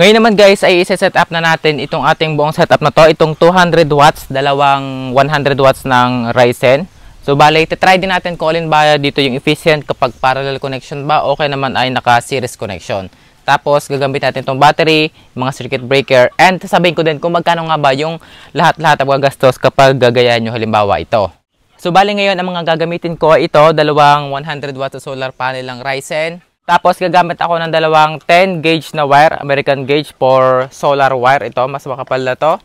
Ngayon naman guys ay isa-set up na natin itong ating buong setup na to. Itong 200 watts, dalawang 100 watts ng Ryzen. So bale, try din natin kung alin ba dito yung efficient kapag parallel connection ba, okay naman ay naka-series connection. Tapos gagamit natin itong battery, mga circuit breaker, and sasabihin ko din kung magkano nga ba yung lahat-lahat ang gagastos kapag gagayahan nyo halimbawa ito. So bale ngayon ang mga gagamitin ko ito, dalawang 100 watts solar panel ng Ryzen. Tapos gagamit ako ng dalawang 10 gauge na wire, American gauge for solar wire. Ito, mas makapal na to.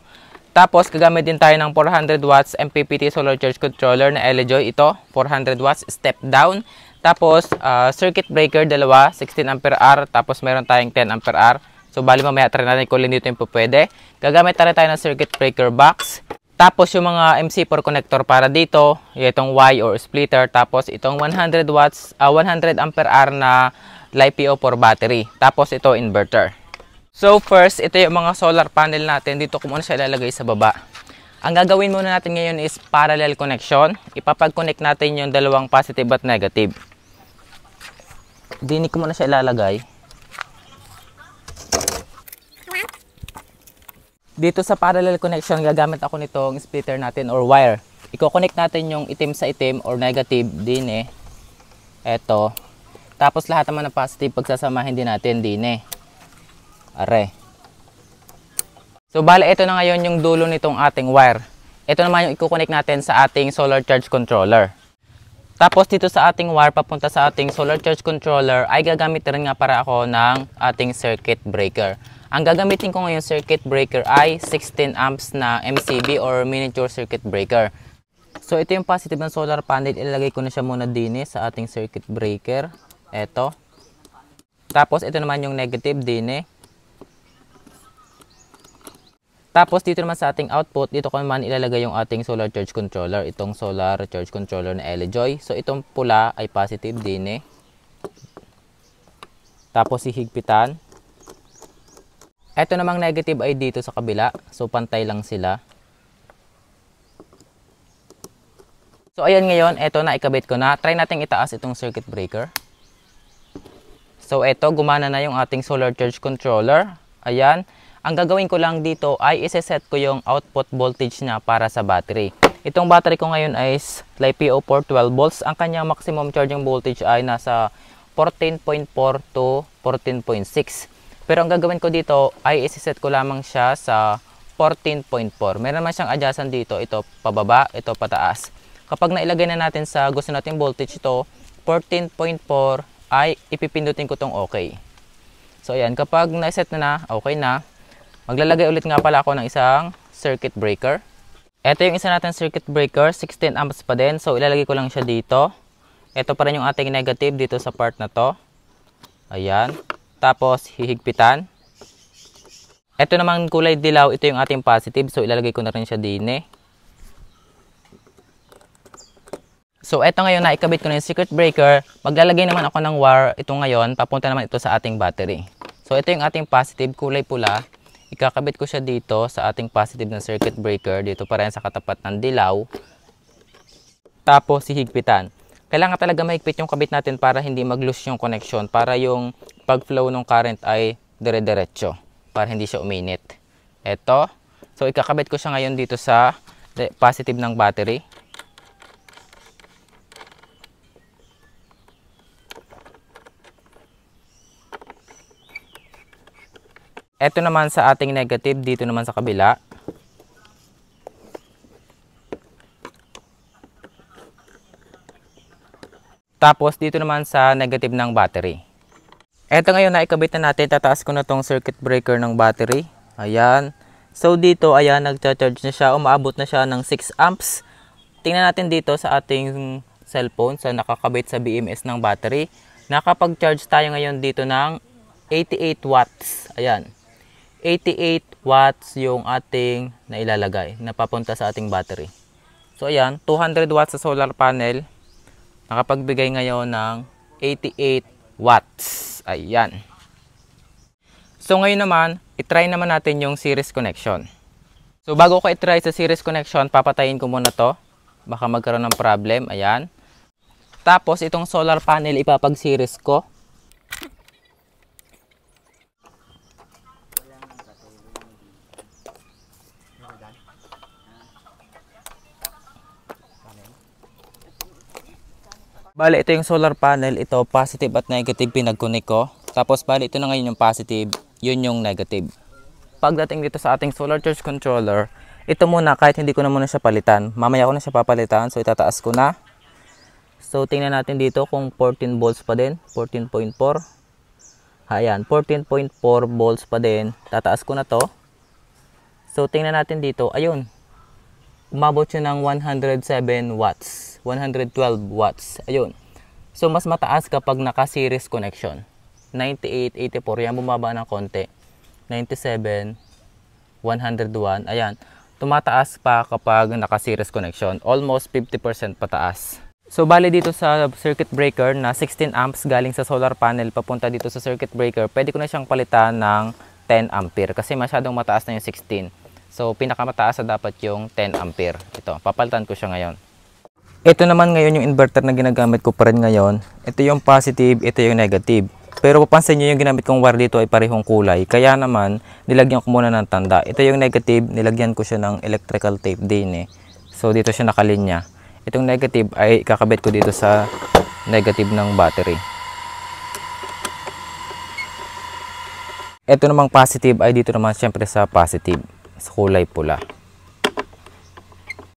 Tapos gagamit din tayo ng 400 watts MPPT solar charge controller na LJoy. Ito, 400 watts step down. Tapos circuit breaker, dalawa, 16 ampere hour. Tapos meron tayong 10 ampere hour. So bali mamaya try natin kung dito yung pwede. Gagamit tayo ng circuit breaker box. Tapos yung mga MC4 connector para dito, itong Y or splitter. Tapos itong 100 watts, 100 ampere hour na LiPo4 battery. Tapos ito inverter. So first, ito yung mga solar panel natin. Dito ko muna siya ilalagay sa baba. Ang gagawin muna natin ngayon is parallel connection. Ipapag-connect natin yung dalawang positive at negative. Dini ko muna siya ilalagay. Dito sa parallel connection, gagamit ako nitong splitter natin or wire. Iko-connect natin yung itim sa itim or negative din eh. Eto. Tapos lahat naman ng positive pagsasamahin din natin din eh. Are. So bale ito na ngayon yung dulo nitong ating wire. Ito naman yung iko-connect natin sa ating solar charge controller. Tapos dito sa ating wire papunta sa ating solar charge controller ay gagamit rin nga para ako ng ating circuit breaker. Ang gagamitin ko ngayon circuit breaker ay 16 amps na MCB or miniature circuit breaker. So ito yung positive ng solar panel, ilalagay ko na siya muna din sa ating circuit breaker. Ito. Tapos ito naman yung negative din. Tapos dito naman sa ating output, dito ko naman ilalagay yung ating solar charge controller. Itong solar charge controller na LJoy. So itong pula ay positive din. Tapos hihigpitan. Ito namang negative ay dito sa kabila. So pantay lang sila. So ayan ngayon, ito na ikabit ko na. Try natin itaas itong circuit breaker. So ito, gumana na yung ating solar charge controller. Ayan. Ang gagawin ko lang dito ay iseset ko yung output voltage niya para sa battery. Itong battery ko ngayon ay LiPo4 12 volts. Ang kanyang maximum charging voltage ay nasa 14.4 to 14.6. Pero ang gagawin ko dito ay iseset ko lamang siya sa 14.4. Meron naman siyang adjustment dito. Ito pababa, ito pataas. Kapag nailagay na natin sa gusto nating voltage ito, 14.4 ay ipipindutin ko tong OK. So ayan, kapag na-set na, okay na. Maglalagay ulit nga pala ako ng isang circuit breaker. Ito yung isa natin circuit breaker, 16 amps pa din. So ilalagay ko lang siya dito. Ito pa rin yung ating negative dito sa part na to. Ayan. Tapos hihigpitan. Ito naman kulay dilaw, ito yung ating positive. So ilalagay ko na rin siya din. So ito ngayon na ikabit ko na yung circuit breaker. Maglalagay naman ako ng wire. Ito ngayon, papunta naman ito sa ating battery. So ito yung ating positive, kulay pula. Ikakabit ko siya dito sa ating positive na circuit breaker. Dito pa rin sa katapat ng dilaw. Tapos hihigpitan. Kailangan talaga mahigpit yung kabit natin para hindi mag-loose yung connection. Para yung pag-flow ng current ay dire-diretso. Para hindi siya uminit. Ito. So ikakabit ko siya ngayon dito sa positive ng battery. Ito naman sa ating negative, dito naman sa kabila. Tapos dito naman sa negative ng battery. Ito ngayon na ikabit na natin, tataas ko na tong circuit breaker ng battery. Ayan. So dito, ayan, nagcha-charge na siya, umaabot na siya ng 6 amps. Tingnan natin dito sa ating cellphone, sa nakakabit sa BMS ng battery. Nakapag-charge tayo ngayon dito ng 88 watts. Ayan. 88 watts yung ating nailalagay na papunta sa ating battery. So ayan, 200 watts sa solar panel. Nakapagbigay ngayon ng 88 watts. Ayan. So ngayon naman, itry naman natin yung series connection. So bago ko itry sa series connection, papatayin ko muna to. Baka magkaroon ng problem. Ayan. Tapos itong solar panel ipapag-series ko. Bali, ito yung solar panel. Ito, positive at negative pinag-connect ko. Tapos, bali, ito na ngayon yung positive. Yun yung negative. Pagdating dito sa ating solar charge controller, ito muna, kahit hindi ko na muna siya palitan. Mamaya ko na siya papalitan. So, itataas ko na. So, tingnan natin dito kung 14 volts pa din. 14.4. Ayan, 14.4 volts pa din. Tataas ko na to. So, tingnan natin dito. Ayun. Umabot siya ng 107 watts. 112 watts. Ayun. So, mas mataas kapag naka-series connection. 98, 84. Yan, bumaba ng konti. 97, 101. Ayan. Tumataas pa kapag naka-series connection. Almost 50% pataas. So, bali dito sa circuit breaker na 16 amps galing sa solar panel papunta dito sa circuit breaker, pwede ko na siyang palitan ng 10 ampere kasi masyadong mataas na yung 16. So, pinakamataas na dapat yung 10 ampere. Ito, papalitan ko siya ngayon. Ito naman ngayon yung inverter na ginagamit ko pa rin ngayon. Ito yung positive, ito yung negative. Pero papansin nyo yung ginamit kong wire dito ay parehong kulay. Kaya naman, nilagyan ko muna ng tanda. Ito yung negative, nilagyan ko siya ng electrical tape din eh. So, dito siya nakalinya. Itong negative ay kakabit ko dito sa negative ng battery. Ito namang positive ay dito naman syempre sa positive. Sa kulay pula.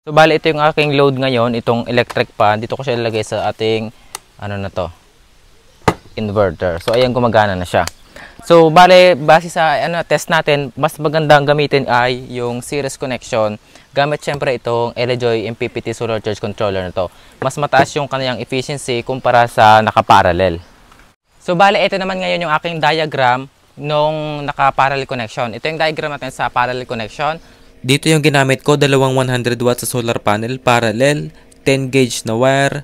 So, bali ito yung aking load ngayon. Itong electric pan. Dito ko siya ilagay sa ating, ano na to, inverter. So, ayan, gumagana na siya. So, bale, base sa test natin, mas magandang gamitin ay yung series connection. Gamit syempre itong LGoy MPPT Solar Charge Controller na to. Mas mataas yung kanyang efficiency kumpara sa naka-parallel. So, bale, ito naman ngayon yung aking diagram nung naka-parallel connection. Ito yung diagram natin sa parallel connection. Dito yung ginamit ko, dalawang 100 watts sa solar panel, parallel, 10 gauge na wire,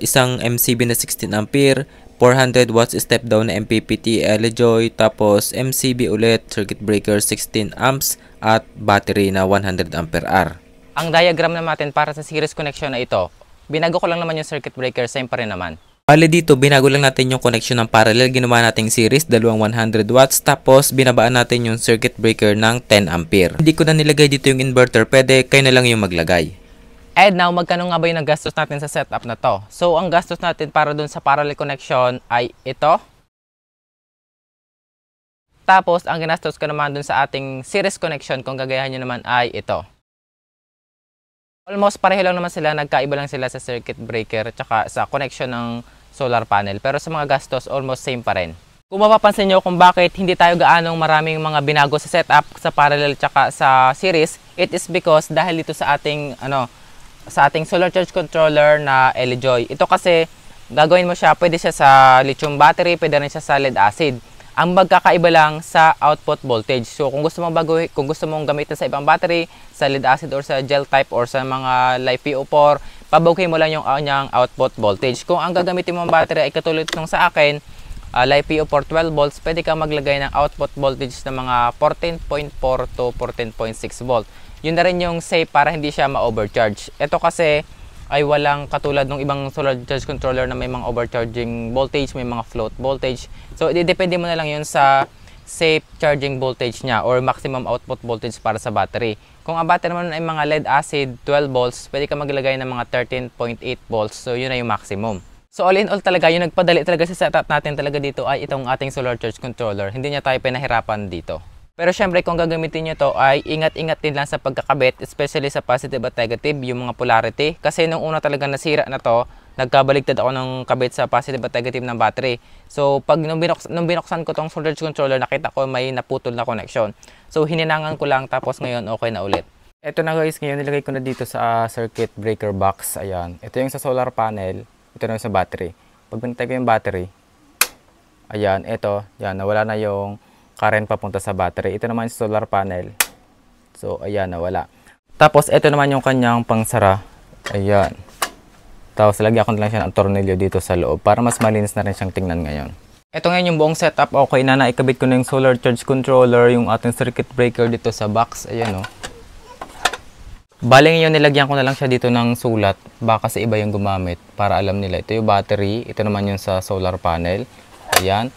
isang MCB na 16 ampere, 400 watts step down na MPPT LGoy, tapos MCB ulit, circuit breaker 16 amps, at battery na 100 ampere hour. Ang diagram natin para sa series connection na ito, binago ko lang naman yung circuit breaker, same pa rin naman. Bale dito, binago lang natin yung connection ng parallel, ginawa nating series, dalawang 100 watts, tapos binabaan natin yung circuit breaker ng 10 ampere. Hindi ko na nilagay dito yung inverter, pwede kayo na lang yung maglagay. And now, magkano nga ba yung nagastos natin sa setup na to? So, ang gastos natin para dun sa parallel connection ay ito. Tapos, ang ginastos ko naman dun sa ating series connection, kung gagayahan nyo naman, ay ito. Almost pareho lang naman sila, nagkaiba lang sila sa circuit breaker at saka sa connection ng solar panel. Pero sa mga gastos, almost same pa rin. Kung mapapansin nyo kung bakit hindi tayo gaanong maraming mga binago sa setup, sa parallel at saka sa series, it is because dahil dito sa ating solar charge controller na LGoy. Ito kasi gagawin mo siya, pwede siya sa lithium battery, pwede rin siya sa lead acid. Ang magkakaiba lang sa output voltage. So kung gusto mong gamitin sa ibang battery, sa lead acid or sa gel type or sa mga LiPo4, pabaguhin mo lang yung kanyang output voltage. Kung ang gagamitin mong battery ay katulad nung sa akin, LiPo4 12 volts, pwede kang maglagay ng output voltage ng mga 14.4 to 14.6 volt. Yun na rin yung safe para hindi siya ma-overcharge. Ito kasi ay walang katulad ng ibang solar charge controller na may mga overcharging voltage, may mga float voltage. So, depende mo na lang yun sa safe charging voltage niya or maximum output voltage para sa battery. Kung ang battery naman ay mga lead acid 12 volts, pwede ka maglagay ng mga 13.8 volts. So, yun na yung maximum. So, all in all talaga, yung nagpadali talaga sa setup natin talaga dito ay itong ating solar charge controller. Hindi niya tayo pinahirapan dito. Pero syempre kung gagamitin nyo to ay ingat-ingat din lang sa pagkakabit, especially sa positive at negative, yung mga polarity. Kasi nung una talaga nasira na to, nagkabaligtad ako ng kabit sa positive at negative ng battery. So pag nung binuksan ko tong solar charge controller, nakita ko may naputol na connection. So hininangan ko lang tapos ngayon okay na ulit. Ito na guys, ngayon nilagay ko na dito sa circuit breaker box. Ayan, ito yung sa solar panel, ito na yung sa battery. Pag pinatay ko yung battery, ayan, ito, yan, nawala na yung current papunta sa battery. Ito naman yung solar panel. So, ayan, nawala. Tapos, ito naman yung kanyang pangsara. Ayan. Tapos, lagyan ko na lang siya ng tornilyo dito sa loob para mas malinis na rin siyang tingnan ngayon. Ito ngayon yung buong setup. Okay na, naikabit ko na yung solar charge controller, yung ating circuit breaker dito sa box. Ayan, o. Bale ngayon, nilagyan ko na lang siya dito ng sulat. Baka kasi iba yung gumamit para alam nila. Ito yung battery. Ito naman yung sa solar panel. Ayan.